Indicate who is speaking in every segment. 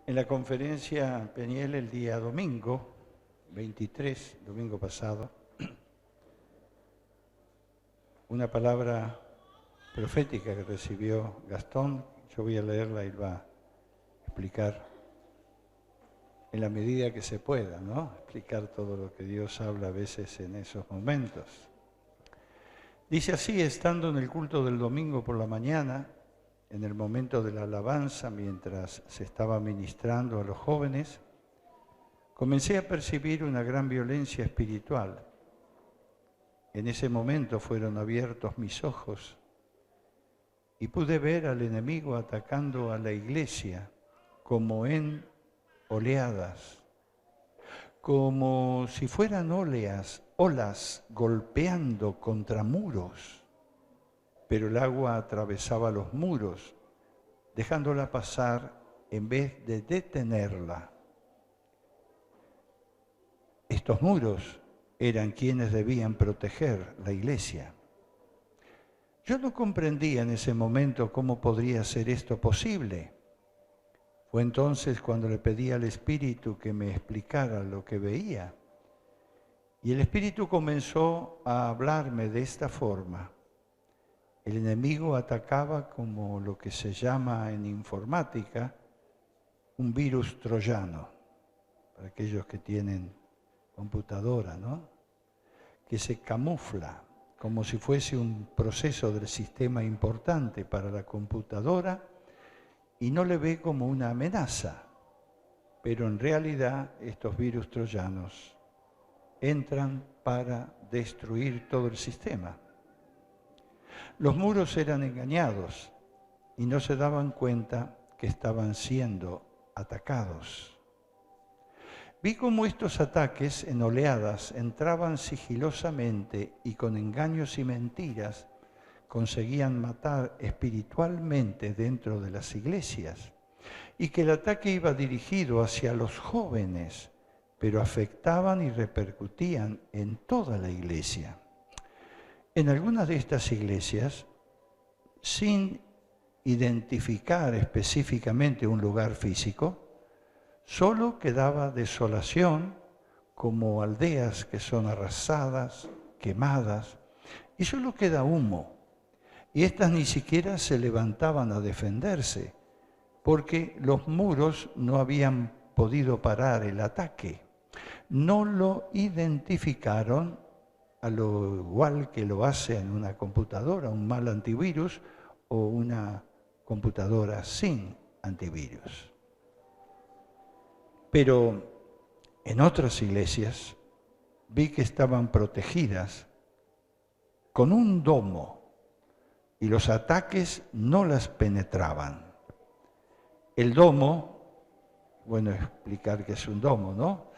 Speaker 1: En la conferencia Peniel el día domingo, 23, domingo pasado, una palabra profética que recibió Gastón, yo voy a leerla y va a explicar en la medida que se pueda, ¿no? Explicar todo lo que Dios habla a veces en esos momentos. Dice así, estando en el culto del domingo por la mañana, en el momento de la alabanza, mientras se estaba ministrando a los jóvenes, comencé a percibir una gran violencia espiritual. En ese momento fueron abiertos mis ojos y pude ver al enemigo atacando a la iglesia como en oleadas, como si fueran olas golpeando contra muros, pero el agua atravesaba los muros, dejándola pasar en vez de detenerla. Estos muros eran quienes debían proteger la iglesia. Yo no comprendía en ese momento cómo podría ser esto posible. Fue entonces cuando le pedí al Espíritu que me explicara lo que veía. Y el Espíritu comenzó a hablarme de esta forma. El enemigo atacaba como lo que se llama en informática un virus troyano, para aquellos que tienen computadora, ¿no? Que se camufla como si fuese un proceso del sistema importante para la computadora y no le ve como una amenaza, pero en realidad estos virus troyanos entran para destruir todo el sistema. Los muros eran engañados y no se daban cuenta que estaban siendo atacados. Vi cómo estos ataques en oleadas entraban sigilosamente y con engaños y mentiras conseguían matar espiritualmente dentro de las iglesias y que el ataque iba dirigido hacia los jóvenes, pero afectaban y repercutían en toda la iglesia. En algunas de estas iglesias, sin identificar específicamente un lugar físico, solo quedaba desolación, como aldeas que son arrasadas, quemadas, y solo queda humo. Y estas ni siquiera se levantaban a defenderse, porque los muros no habían podido parar el ataque. No lo identificaron, a lo igual que lo hace en una computadora, un mal antivirus o una computadora sin antivirus. Pero en otras iglesias vi que estaban protegidas con un domo y los ataques no las penetraban. El domo, bueno, explicar qué es un domo, ¿no?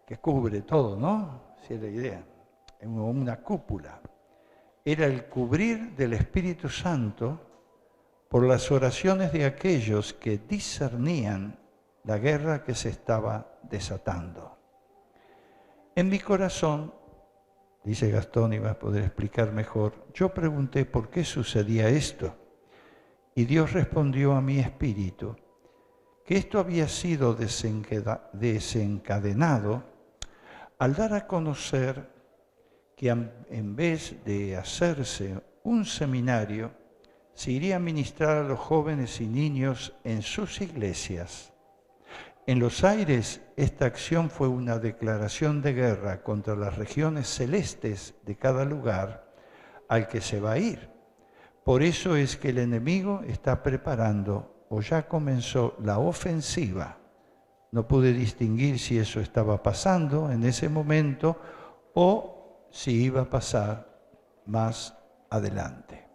Speaker 1: Que cubre todo, ¿no? Esa es la idea. Una cúpula. Era el cubrir del Espíritu Santo por las oraciones de aquellos que discernían la guerra que se estaba desatando. En mi corazón, dice Gastón, y va a poder explicar mejor, yo pregunté por qué sucedía esto. Y Dios respondió a mi espíritu que esto había sido desencadenado al dar a conocer que en vez de hacerse un seminario, se iría a ministrar a los jóvenes y niños en sus iglesias. En los aires, esta acción fue una declaración de guerra contra las regiones celestes de cada lugar al que se va a ir. Por eso es que el enemigo está preparando o ya comenzó la ofensiva. No pude distinguir si eso estaba pasando en ese momento o si iba a pasar más adelante.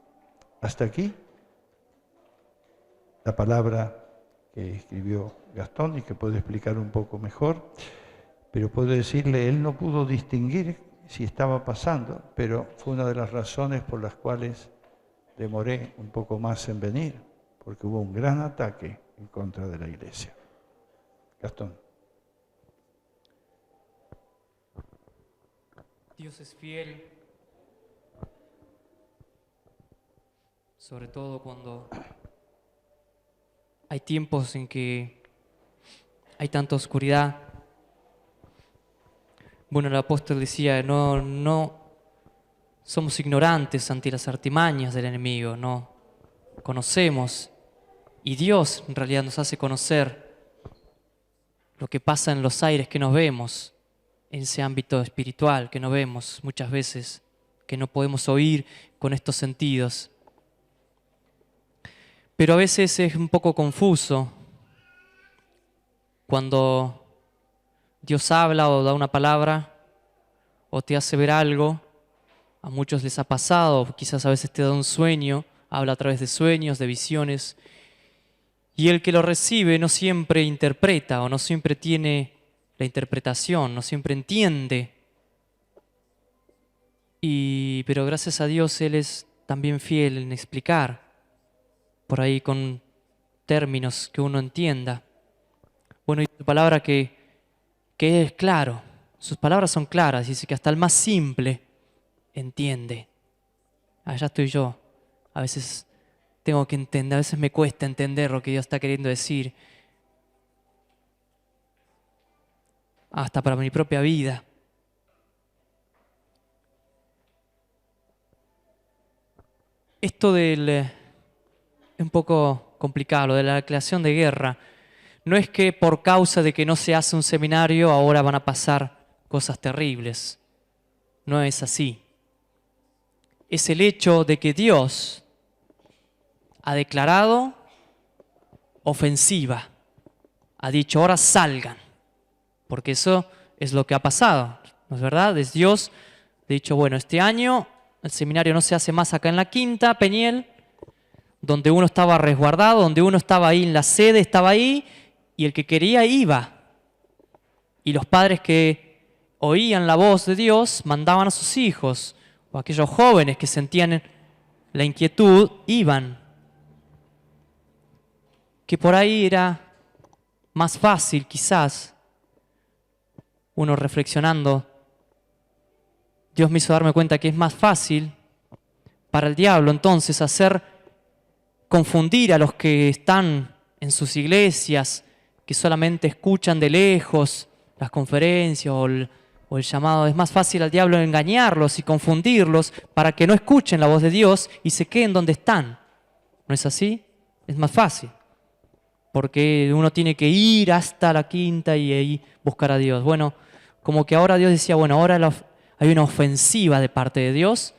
Speaker 1: Hasta aquí la palabra que escribió Gastón y que puede explicar un poco mejor, pero puedo decirle, él no pudo distinguir si estaba pasando, pero fue una de las razones por las cuales demoré un poco más en venir, porque hubo un gran ataque en contra de la iglesia. Gastón.
Speaker 2: Dios es fiel, sobre todo cuando hay tiempos en que hay tanta oscuridad. Bueno, el apóstol decía, no somos ignorantes ante las artimañas del enemigo, no conocemos. Y Dios en realidad nos hace conocer lo que pasa en los aires que nos vemos, en ese ámbito espiritual que no vemos muchas veces, que no podemos oír con estos sentidos. Pero a veces es un poco confuso cuando Dios habla o da una palabra o te hace ver algo. A muchos les ha pasado, quizás a veces te da un sueño, habla a través de sueños, de visiones. Y el que lo recibe no siempre interpreta o no siempre tiene la interpretación, no siempre entiende. Pero gracias a Dios Él es también fiel en explicar, por ahí con términos que uno entienda. Bueno, y su palabra que es claro, sus palabras son claras, dice que hasta el más simple entiende. Allá estoy yo, a veces tengo que entender, a veces me cuesta entender lo que Dios está queriendo decir, hasta para mi propia vida. Esto es un poco complicado, lo de la declaración de guerra. No es que por causa de que no se hace un seminario ahora van a pasar cosas terribles. No es así. Es el hecho de que Dios ha declarado ofensiva. Ha dicho, ahora salgan. Porque eso es lo que ha pasado, ¿no es verdad? Es Dios ha dicho, bueno, este año el seminario no se hace más acá en la Quinta, Peñiel, donde uno estaba resguardado, donde uno estaba ahí en la sede, estaba ahí, y el que quería iba. Y los padres que oían la voz de Dios mandaban a sus hijos, o aquellos jóvenes que sentían la inquietud, iban. Que por ahí era más fácil, quizás, uno reflexionando, Dios me hizo darme cuenta que es más fácil para el diablo entonces hacer confundir a los que están en sus iglesias, que solamente escuchan de lejos las conferencias o el llamado. Es más fácil al diablo engañarlos y confundirlos para que no escuchen la voz de Dios y se queden donde están. ¿No es así? Es más fácil. Porque uno tiene que ir hasta la Quinta y ahí buscar a Dios. Bueno, como que ahora Dios decía, bueno, ahora hay una ofensiva de parte de Dios,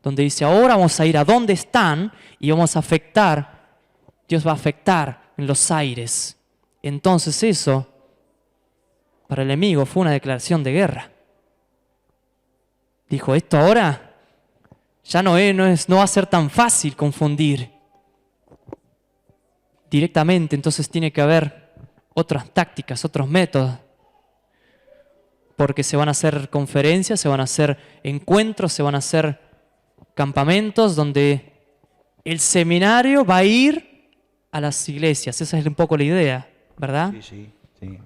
Speaker 2: donde dice, ahora vamos a ir a donde están y vamos a afectar, Dios va a afectar en los aires. Entonces eso, para el enemigo, fue una declaración de guerra. Dijo, esto ahora ya no va a ser tan fácil confundir directamente, entonces tiene que haber otras tácticas, otros métodos. Porque se van a hacer conferencias, se van a hacer encuentros, se van a hacer campamentos donde el seminario va a ir a las iglesias. Esa es un poco la idea, ¿verdad?
Speaker 1: Sí, sí.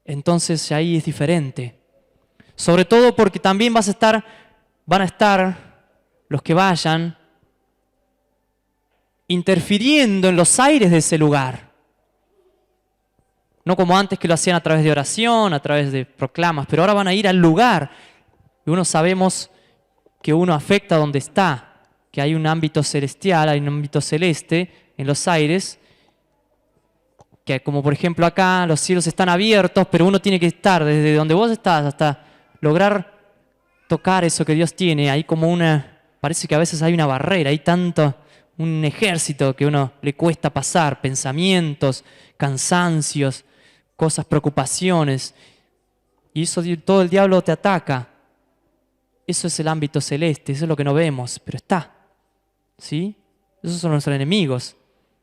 Speaker 2: Entonces ahí es diferente. Sobre todo porque también van a estar los que vayan interfiriendo en los aires de ese lugar. No como antes que lo hacían a través de oración, a través de proclamas, pero ahora van a ir al lugar. Y uno sabemos que uno afecta donde está, que hay un ámbito celestial, hay un ámbito celeste en los aires, que como por ejemplo acá los cielos están abiertos, pero uno tiene que estar desde donde vos estás hasta lograr tocar eso que Dios tiene. Hay como parece que a veces hay una barrera, hay tanto, un ejército que a uno le cuesta pasar, pensamientos, cansancios, cosas, preocupaciones, y eso todo el diablo te ataca. Eso es el ámbito celeste, eso es lo que no vemos, pero está, ¿sí? Esos son nuestros enemigos.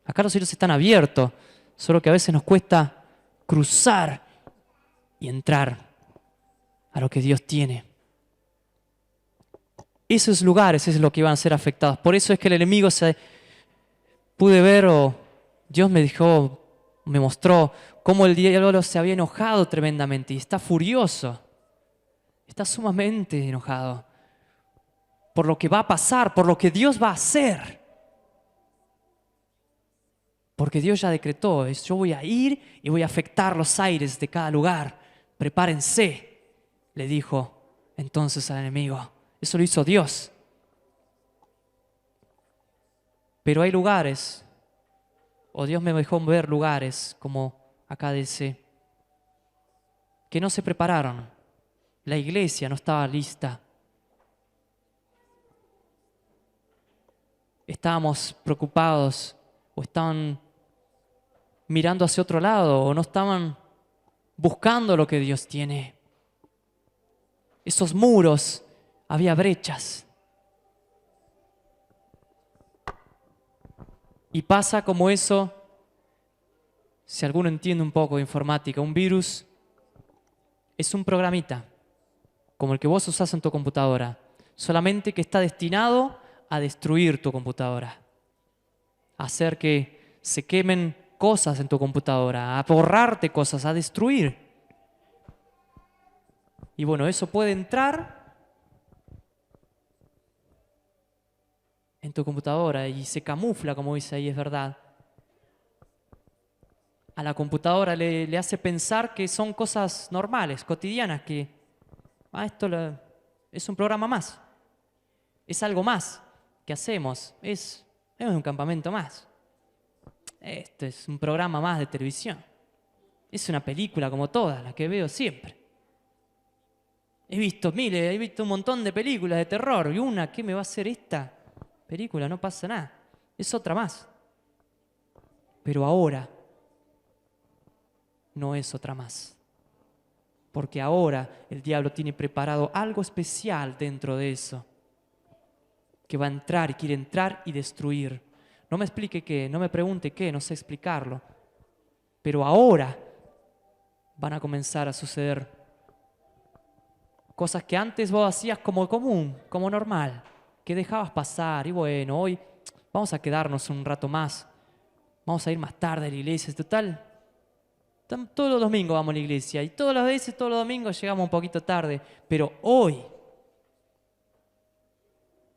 Speaker 2: Acá los cielos están abiertos, solo que a veces nos cuesta cruzar y entrar a lo que Dios tiene. Esos lugares es lo que iban a ser afectados. Por eso es que el enemigo pude ver, o Dios me mostró cómo el diablo se había enojado tremendamente y está furioso. Está sumamente enojado por lo que va a pasar, por lo que Dios va a hacer. Porque Dios ya decretó, yo voy a ir y voy a afectar los aires de cada lugar. Prepárense, le dijo entonces al enemigo. Eso lo hizo Dios. Pero hay lugares, o Dios me dejó ver lugares, como acá dice, que no se prepararon. La iglesia no estaba lista. Estábamos preocupados o estaban mirando hacia otro lado o no estaban buscando lo que Dios tiene. Esos muros, había brechas. Y pasa como eso, si alguno entiende un poco de informática, un virus es un programita, como el que vos usás en tu computadora, solamente que está destinado a destruir tu computadora, a hacer que se quemen cosas en tu computadora, a borrarte cosas, a destruir. Y bueno, eso puede entrar en tu computadora y se camufla, como dice ahí, es verdad. A la computadora le hace pensar que son cosas normales, cotidianas, que es un programa más, es algo más que hacemos, es un campamento más. Esto es un programa más de televisión. Es una película como todas, las que veo siempre. He visto un montón de películas de terror y una, ¿qué me va a hacer esta película? No pasa nada, es otra más. Pero ahora no es otra más. Porque ahora el diablo tiene preparado algo especial dentro de eso, que va a entrar y quiere entrar y destruir. No me explique qué, no me pregunte qué, no sé explicarlo. Pero ahora van a comenzar a suceder cosas que antes vos hacías como común, como normal, que dejabas pasar. Y bueno, hoy vamos a quedarnos un rato más, vamos a ir más tarde a la iglesia, total. Todos los domingos vamos a la iglesia y todas las veces, todos los domingos llegamos un poquito tarde. Pero hoy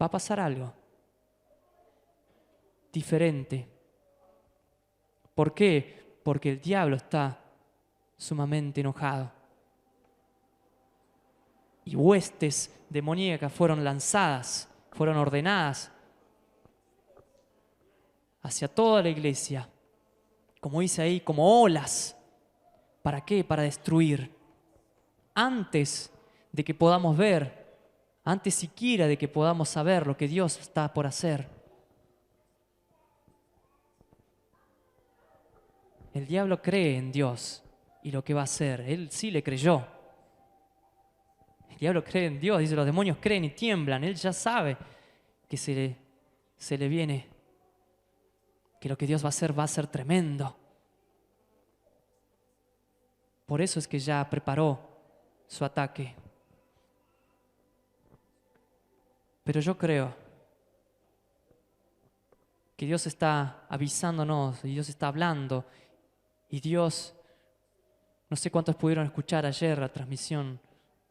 Speaker 2: va a pasar algo diferente. ¿Por qué? Porque el diablo está sumamente enojado. Y huestes demoníacas fueron lanzadas, fueron ordenadas hacia toda la iglesia. Como dice ahí, como olas. ¿Para qué? Para destruir. Antes de que podamos ver, antes siquiera de que podamos saber lo que Dios está por hacer. El diablo cree en Dios y lo que va a hacer. Él sí le creyó. El diablo cree en Dios, dice, los demonios creen y tiemblan. Él ya sabe que se le viene, que lo que Dios va a ser tremendo. Por eso es que ya preparó su ataque. Pero yo creo que Dios está avisándonos y Dios está hablando. Y Dios, no sé cuántos pudieron escuchar ayer la transmisión,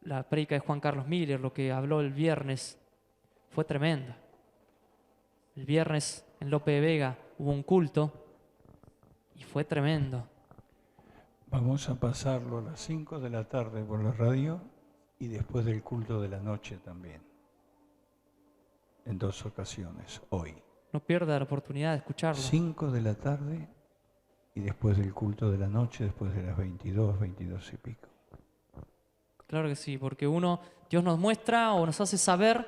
Speaker 2: la prédica de Juan Carlos Miller, lo que habló el viernes, fue tremendo. El viernes en Lope de Vega hubo un culto y fue tremendo.
Speaker 1: Vamos a pasarlo a las 5 de la tarde por la radio y después del culto de la noche también. En 2 ocasiones, hoy.
Speaker 2: No pierda la oportunidad de escucharlo.
Speaker 1: 5 de la tarde y después del culto de la noche, después de las 22, 22 y pico.
Speaker 2: Claro que sí, porque Dios nos muestra o nos hace saber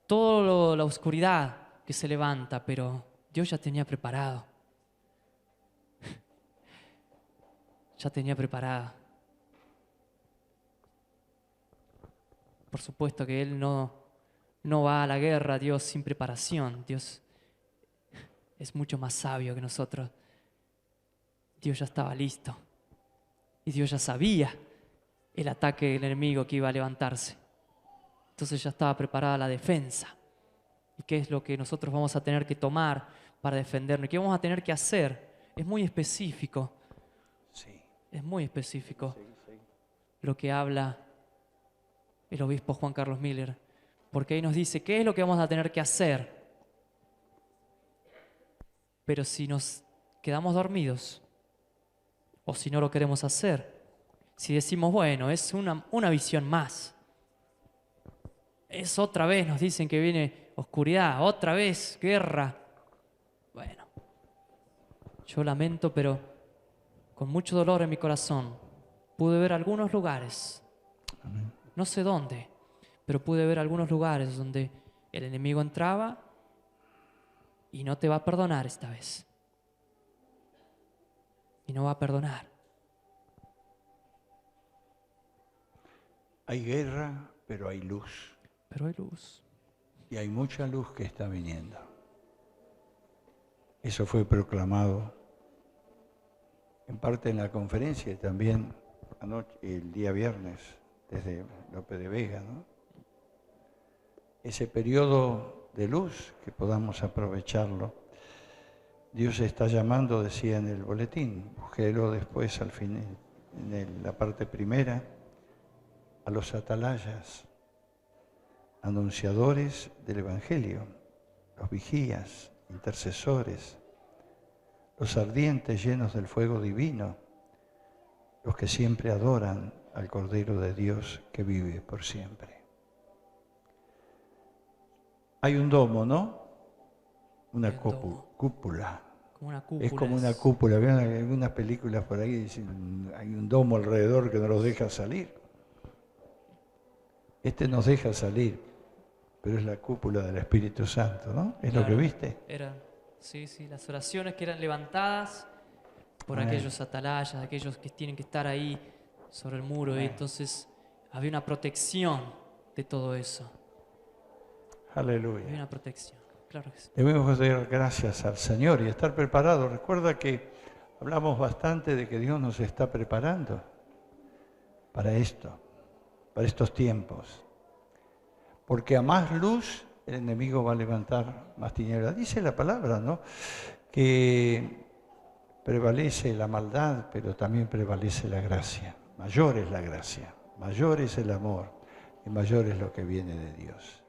Speaker 2: toda la oscuridad que se levanta, pero Dios ya tenía preparado. Ya tenía preparada. Por supuesto que Él no va a la guerra, Dios, sin preparación. Dios es mucho más sabio que nosotros. Dios ya estaba listo. Y Dios ya sabía el ataque del enemigo que iba a levantarse. Entonces ya estaba preparada la defensa. ¿Y qué es lo que nosotros vamos a tener que tomar para defendernos? ¿Qué vamos a tener que hacer? Es muy específico.
Speaker 1: Sí.
Speaker 2: Es muy específico lo que habla el obispo Juan Carlos Miller, porque ahí nos dice qué es lo que vamos a tener que hacer. Pero si nos quedamos dormidos, o si no lo queremos hacer, si decimos, bueno, es una visión más, es otra vez, nos dicen que viene oscuridad, otra vez guerra. Bueno, yo lamento, pero con mucho dolor en mi corazón, pude ver algunos lugares, no sé dónde, pero pude ver algunos lugares donde el enemigo entraba y no te va a perdonar esta vez. Y no va a perdonar.
Speaker 1: Hay guerra, pero hay luz.
Speaker 2: Pero hay luz.
Speaker 1: Y hay mucha luz que está viniendo. Eso fue proclamado en parte en la conferencia y también anoche, el día viernes, desde López de Vega, ¿no? Ese periodo de luz, que podamos aprovecharlo. Dios está llamando, decía en el boletín, búsquelo después al fin, en la parte primera, a los atalayas, anunciadores del Evangelio, los vigías, intercesores, los ardientes llenos del fuego divino, los que siempre adoran al Cordero de Dios que vive por siempre. Hay un domo, ¿no? Una cúpula.
Speaker 2: Como una cúpula.
Speaker 1: Es como una cúpula. Vean algunas películas por ahí, dicen, hay un domo alrededor que no los deja salir. Este nos deja salir, pero es la cúpula del Espíritu Santo, ¿no? ¿Es
Speaker 2: Claro,
Speaker 1: lo que viste?
Speaker 2: Sí, las oraciones que eran levantadas por aquellos atalayas, aquellos que tienen que estar ahí sobre el muro. Y entonces había una protección de todo eso.
Speaker 1: Aleluya.
Speaker 2: Había una protección, claro que sí.
Speaker 1: Debemos dar gracias al Señor y estar preparados. Recuerda que hablamos bastante de que Dios nos está preparando para esto, para estos tiempos. Porque a más luz el enemigo va a levantar más tinieblas. Dice la palabra, ¿no? Que prevalece la maldad, pero también prevalece la gracia. Mayor es la gracia, mayor es el amor y mayor es lo que viene de Dios.